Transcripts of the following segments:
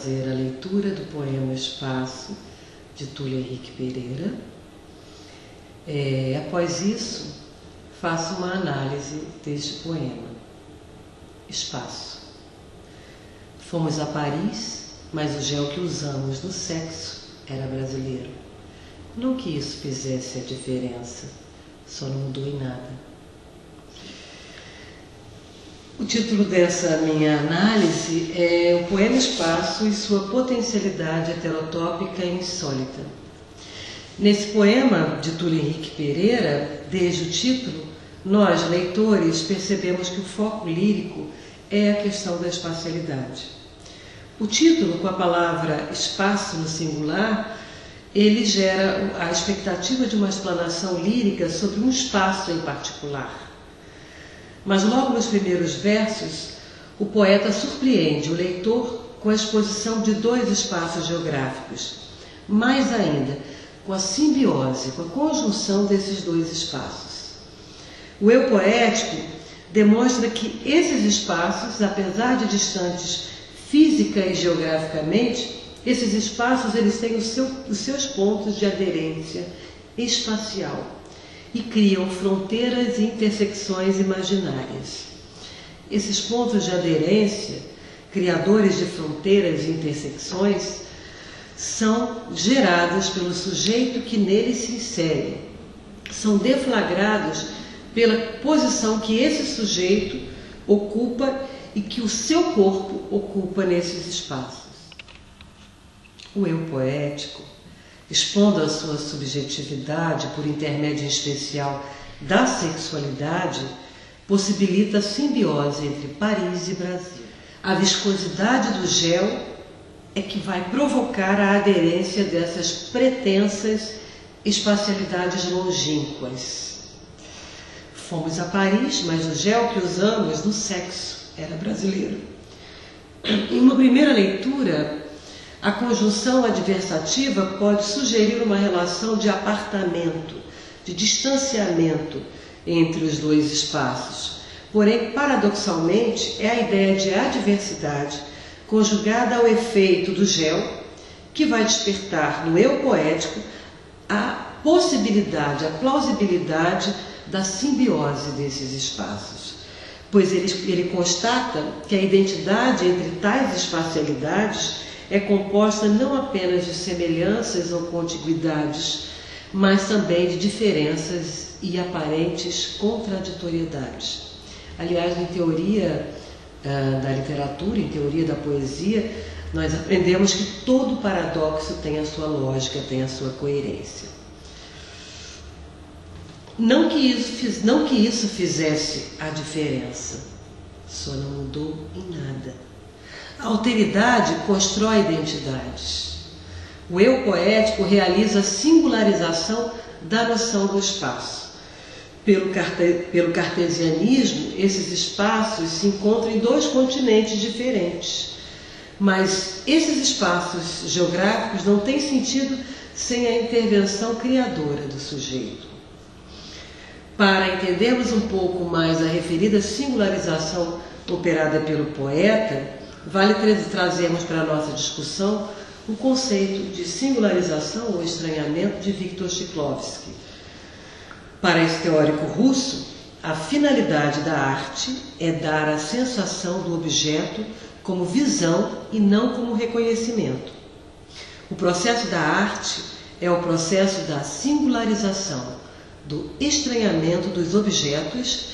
fazer a leitura do poema Espaço, de Túlio Henrique Pereira. Após isso, faço uma análise deste poema. Espaço. Fomos a Paris, mas o gel que usamos no sexo era brasileiro. Não que isso fizesse a diferença, só não mudou em nada. O título dessa minha análise é O Poema Espaço e sua potencialidade heterotópica e insólita. Nesse poema de Túlio Henrique Pereira, desde o título, nós, leitores, percebemos que o foco lírico é a questão da espacialidade. O título, com a palavra espaço no singular, ele gera a expectativa de uma explanação lírica sobre um espaço em particular. Mas logo nos primeiros versos, o poeta surpreende o leitor com a exposição de dois espaços geográficos. Mais ainda, com a simbiose, com a conjunção desses dois espaços. O eu poético demonstra que esses espaços, apesar de distantes física e geograficamente, esses espaços eles têm os seus pontos de aderência espacial e criam fronteiras e intersecções imaginárias. Esses pontos de aderência, criadores de fronteiras e intersecções, são gerados pelo sujeito que neles se insere, são deflagrados pela posição que esse sujeito ocupa e que o seu corpo ocupa nesses espaços. O eu poético, expondo a sua subjetividade por intermédio em especial da sexualidade, possibilita a simbiose entre Paris e Brasil. A viscosidade do gel é que vai provocar a aderência dessas pretensas espacialidades longínquas. Fomos a Paris, mas o gel que usamos no sexo era brasileiro. Em uma primeira leitura, a conjunção adversativa pode sugerir uma relação de apartamento, de distanciamento entre os dois espaços. Porém, paradoxalmente, é a ideia de adversidade conjugada ao efeito do gel que vai despertar no eu poético a possibilidade, a plausibilidade da simbiose desses espaços. Pois ele constata que a identidade entre tais espacialidades é composta não apenas de semelhanças ou contiguidades, mas também de diferenças e aparentes contraditoriedades. Aliás, em teoria da literatura, em teoria da poesia, nós aprendemos que todo paradoxo tem a sua lógica, tem a sua coerência. Não que isso fizesse a diferença, só não mudou em nada. A alteridade constrói identidades. O eu poético realiza a singularização da noção do espaço. Pelo cartesianismo, esses espaços se encontram em dois continentes diferentes. Mas esses espaços geográficos não têm sentido sem a intervenção criadora do sujeito. Para entendermos um pouco mais a referida singularização operada pelo poeta, vale trazermos para a nossa discussão o conceito de singularização ou estranhamento de Viktor Shklovsky. Para esse teórico russo, a finalidade da arte é dar a sensação do objeto como visão e não como reconhecimento. O processo da arte é o processo da singularização, do estranhamento dos objetos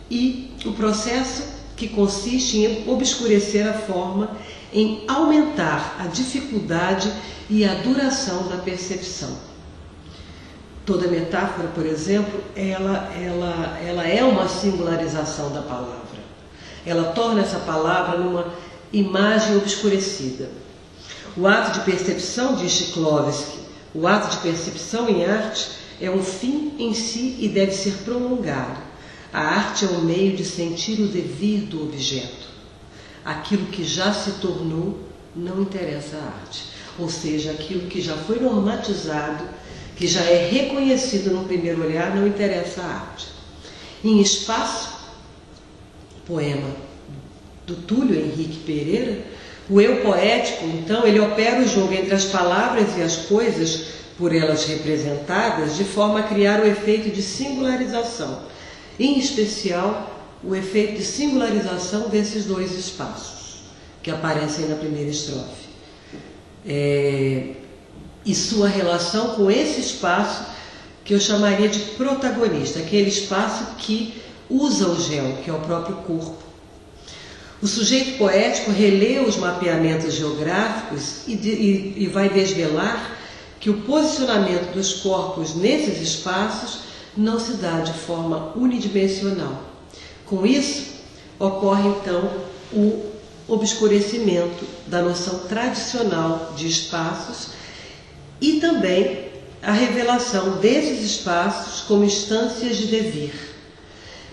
e o processo que consiste em obscurecer a forma, em aumentar a dificuldade e a duração da percepção. Toda metáfora, por exemplo, ela é uma singularização da palavra. Ela torna essa palavra numa imagem obscurecida. O ato de percepção, diz Shklovsky, o ato de percepção em arte é um fim em si e deve ser prolongado. A arte é um meio de sentir o devir do objeto. Aquilo que já se tornou não interessa à arte. Ou seja, aquilo que já foi normatizado, que já é reconhecido no primeiro olhar, não interessa à arte. Em Espaço, poema do Túlio Henrique Pereira, O eu poético, então, ele opera o jogo entre as palavras e as coisas por elas representadas, de forma a criar o efeito de singularização, em especial o efeito de singularização desses dois espaços que aparecem na primeira estrofe. E sua relação com esse espaço que eu chamaria de protagonista, aquele espaço que usa o gel, que é o próprio corpo. O sujeito poético relê os mapeamentos geográficos e vai desvelar que o posicionamento dos corpos nesses espaços não se dá de forma unidimensional. Com isso, ocorre então o obscurecimento da noção tradicional de espaços e também a revelação desses espaços como instâncias de devir.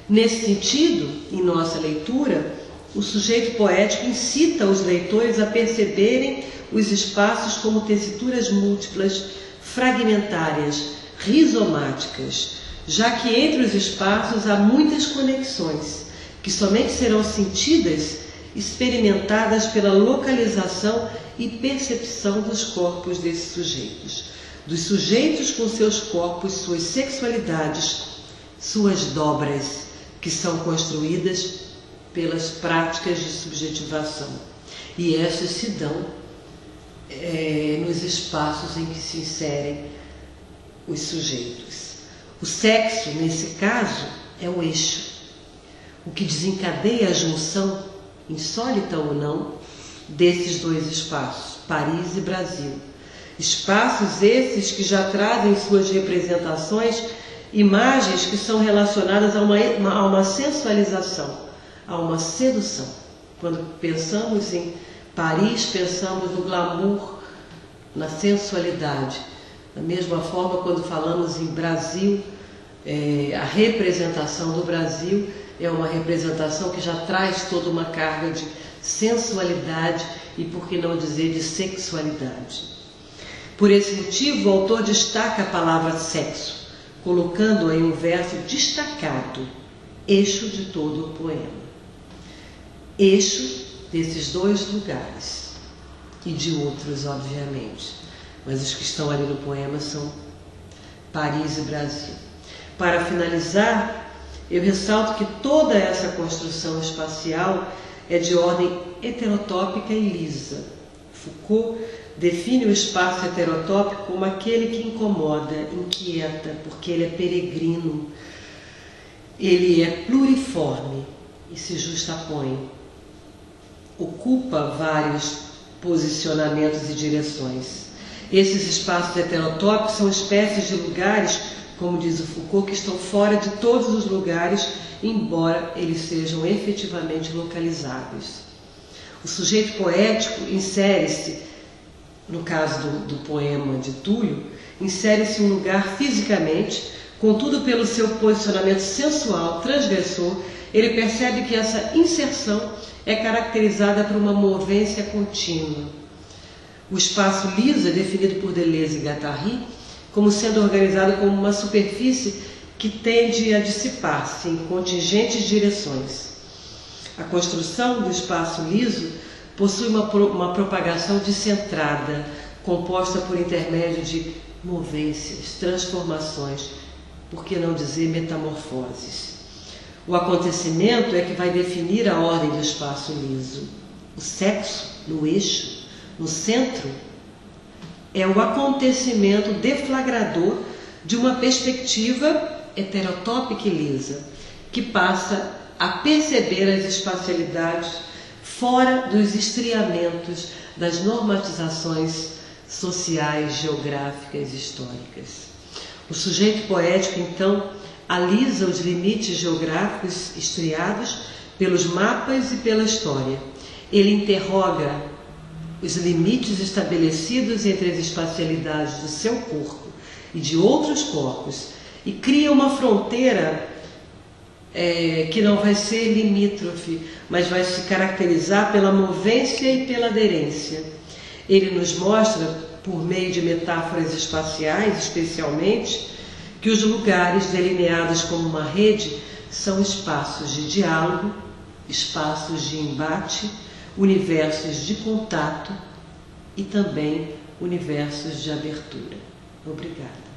Nesse sentido, em nossa leitura, o sujeito poético incita os leitores a perceberem os espaços como tessituras múltiplas, fragmentárias, rizomáticas, já que entre os espaços há muitas conexões, que somente serão sentidas, experimentadas pela localização e percepção dos corpos desses sujeitos. Dos sujeitos com seus corpos, suas sexualidades, suas dobras, que são construídas pelas práticas de subjetivação. E estas se dão nos espaços em que se inserem os sujeitos. O sexo, nesse caso, é o eixo, o que desencadeia a junção, insólita ou não, desses dois espaços, Paris e Brasil. Espaços esses que já trazem em suas representações imagens que são relacionadas a uma sensualização, a uma sedução. Quando pensamos em Paris, pensamos no glamour, na sensualidade. Da mesma forma, quando falamos em Brasil, a representação do Brasil é uma representação que já traz toda uma carga de sensualidade e, por que não dizer, de sexualidade. Por esse motivo, o autor destaca a palavra sexo, colocando-a em um verso destacado, eixo de todo o poema. Eixo desses dois lugares e de outros, obviamente, mas os que estão ali no poema são Paris e Brasil. Para finalizar, eu ressalto que toda essa construção espacial é de ordem heterotópica e lisa. Foucault define o espaço heterotópico como aquele que incomoda, inquieta, porque ele é peregrino, ele é pluriforme e se justapõe. Ocupa vários posicionamentos e direções. Esses espaços heterotópicos são espécies de lugares, como diz o Foucault, que estão fora de todos os lugares, embora eles sejam efetivamente localizáveis. O sujeito poético insere-se, no caso do poema de Túlio, insere-se em um lugar fisicamente, contudo pelo seu posicionamento sensual, transgressor, ele percebe que essa inserção é caracterizada por uma movência contínua. O espaço liso é definido por Deleuze e Guattari como sendo organizado como uma superfície que tende a dissipar-se em contingentes direções. A construção do espaço liso possui uma propagação descentrada, composta por intermédio de movências, transformações, por que não dizer metamorfoses. O acontecimento é que vai definir a ordem do espaço liso. O sexo, no eixo, no centro, é o acontecimento deflagrador de uma perspectiva heterotópica e lisa, que passa a perceber as espacialidades fora dos estriamentos das normatizações sociais, geográficas e históricas. O sujeito poético, então, alisa os limites geográficos estriados pelos mapas e pela história. Ele interroga os limites estabelecidos entre as espacialidades do seu corpo e de outros corpos e cria uma fronteira que não vai ser limítrofe, mas vai se caracterizar pela movência e pela aderência. Ele nos mostra, por meio de metáforas espaciais, especialmente, que os lugares delineados como uma rede são espaços de diálogo, espaços de embate, universos de contato e também universos de abertura. Obrigada.